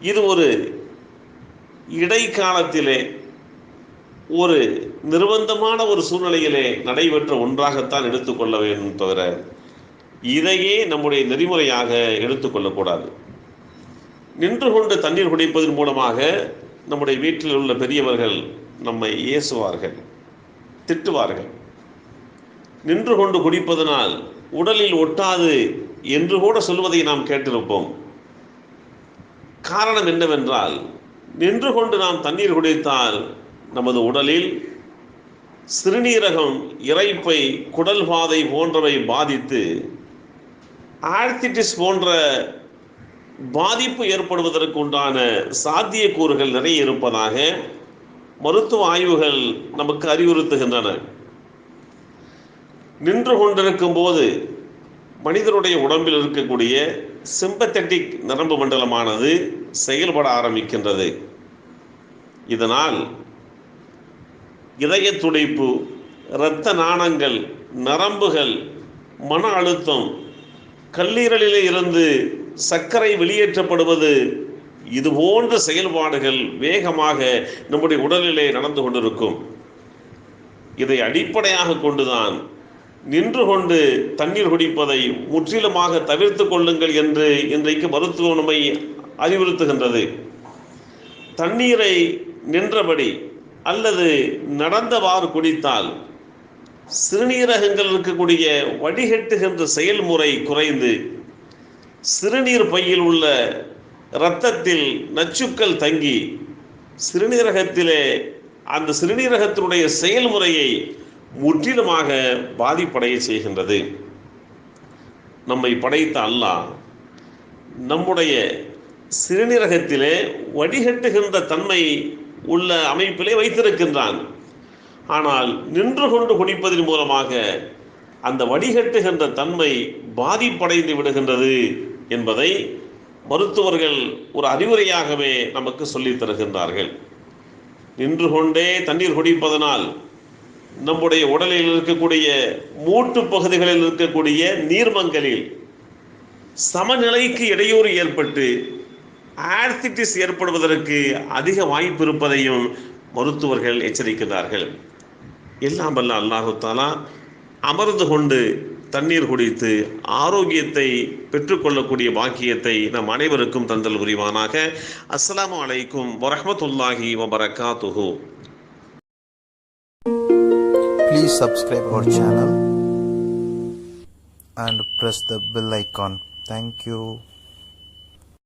இது ஒரு இடைக்காலத்திலே ஒரு நிர்பந்தமான ஒரு சூழ்நிலையிலே நடைபெற்ற ஒன்றாகத்தான் எடுத்துக்கொள்ள வேண்டும் தவிர இதையே நம்முடைய நெறிமுறையாக எடுத்துக்கொள்ளக்கூடாது. நின்று கொண்டு தண்ணீர் குடிப்பதன் மூலமாக நம்முடைய வீட்டில் உள்ள பெரியவர்கள் நம்மை ஏசுவார்கள், திட்டுவார்கள். நின்று கொண்டு குடிப்பதனால் உடலில் ஒட்டாது என்று கூட சொல்வதை நாம் கேட்டிருப்போம். காரணம் என்னவென்றால், நின்று கொண்டு நாம் தண்ணீர் குடித்தால் நமது உடலில் சிறுநீரகம், இரைப்பை, குடல் பாதை போன்றவை பாதித்து ஆர்த்திட்டிஸ் போன்ற பாதிப்பு ஏற்படுவதற்கு உண்டான சாத்தியக்கூறுகள் நிறைய இருப்பதாக மருத்துவ ஆய்வுகள் நமக்கு அறிவுறுத்துகின்றன. நின்று கொண்டிருக்கும் போது மனிதனுடைய உடம்பில் இருக்கக்கூடிய சிம்பத்தட்டிக் நரம்பு மண்டலமானது செயல்பட ஆரம்பிக்கின்றது. இதனால் இதய துடிப்பு, இரத்த நாணங்கள், நரம்புகள், மன அழுத்தம், கல்லீரலிலே இருந்து சர்க்கரை வெளியேற்றப்படுவது, இது போன்ற செயல்பாடுகள் வேகமாக நம்முடைய உடலிலே நடந்து கொண்டிருக்கும். இதை அடிப்படையாக கொண்டுதான் நின்று கொண்டு தண்ணீர் குடிப்பதை முற்றிலுமாக தவிர்த்து கொள்ளுங்கள் என்று இன்றைக்கு மருத்துவம் நம்மை அறிவுறுத்துகின்றது. தண்ணீரை நின்றபடி அல்லது நடந்தவாறு குடித்தால் சிறுநீரகங்கள் இருக்கக்கூடிய வடிகட்டுகின்ற செயல்முறை குறைந்து சிறுநீர் பையில் உள்ள இரத்தத்தில் நச்சுக்கள் தங்கி சிறுநீரகத்திலே அந்த சிறுநீரகத்தினுடைய செயல்முறையை முற்றிலுமாக பாதிப்படைய செய்கின்றது. நம்மை படைத்த அல்லாஹ் நம்முடைய சிறுநீரகத்திலே வடிகட்டுகின்ற தன்மை உள்ள அமைப்பிலே வைத்திருக்கின்றான். ஆனால் நின்று கொண்டு குடிப்பதன் மூலமாக அந்த வடிகட்டுகின்ற தன்மை பாதிப்படைந்து விடுகின்றது என்பதை மருத்துவர்கள் ஒரு அறிவுரையாகவே நமக்கு சொல்லித் தருகின்றார்கள். நின்று கொண்டே தண்ணீர் குடிப்பதனால் நம்முடைய உடலில் இருக்கக்கூடிய மூட்டு பகுதிகளில் இருக்கக்கூடிய நீர்மங்களில் சமநிலைக்கு இடையூறு ஏற்பட்டு ஆர்த்திட்டிஸ் ஏற்படுவதற்கு அதிக வாய்ப்பு இருப்பதையும் மருத்துவர்கள் எச்சரிக்கிறார்கள். எல்லாம் வல்ல அல்லாஹு தஆலா அமர்ந்து கொண்டு தண்ணீர் குடித்து ஆரோக்கியத்தை பெற்றுக்கொள்ளக்கூடிய பாக்கியத்தை நம் அனைவருக்கும் தந்தல் புரிவானாக. அஸ்ஸலாமு அலைக்கும் வரஹ்மத்துல்லாஹி வபரகாத்துஹு. Please subscribe our channel and press the bell icon. Thank you.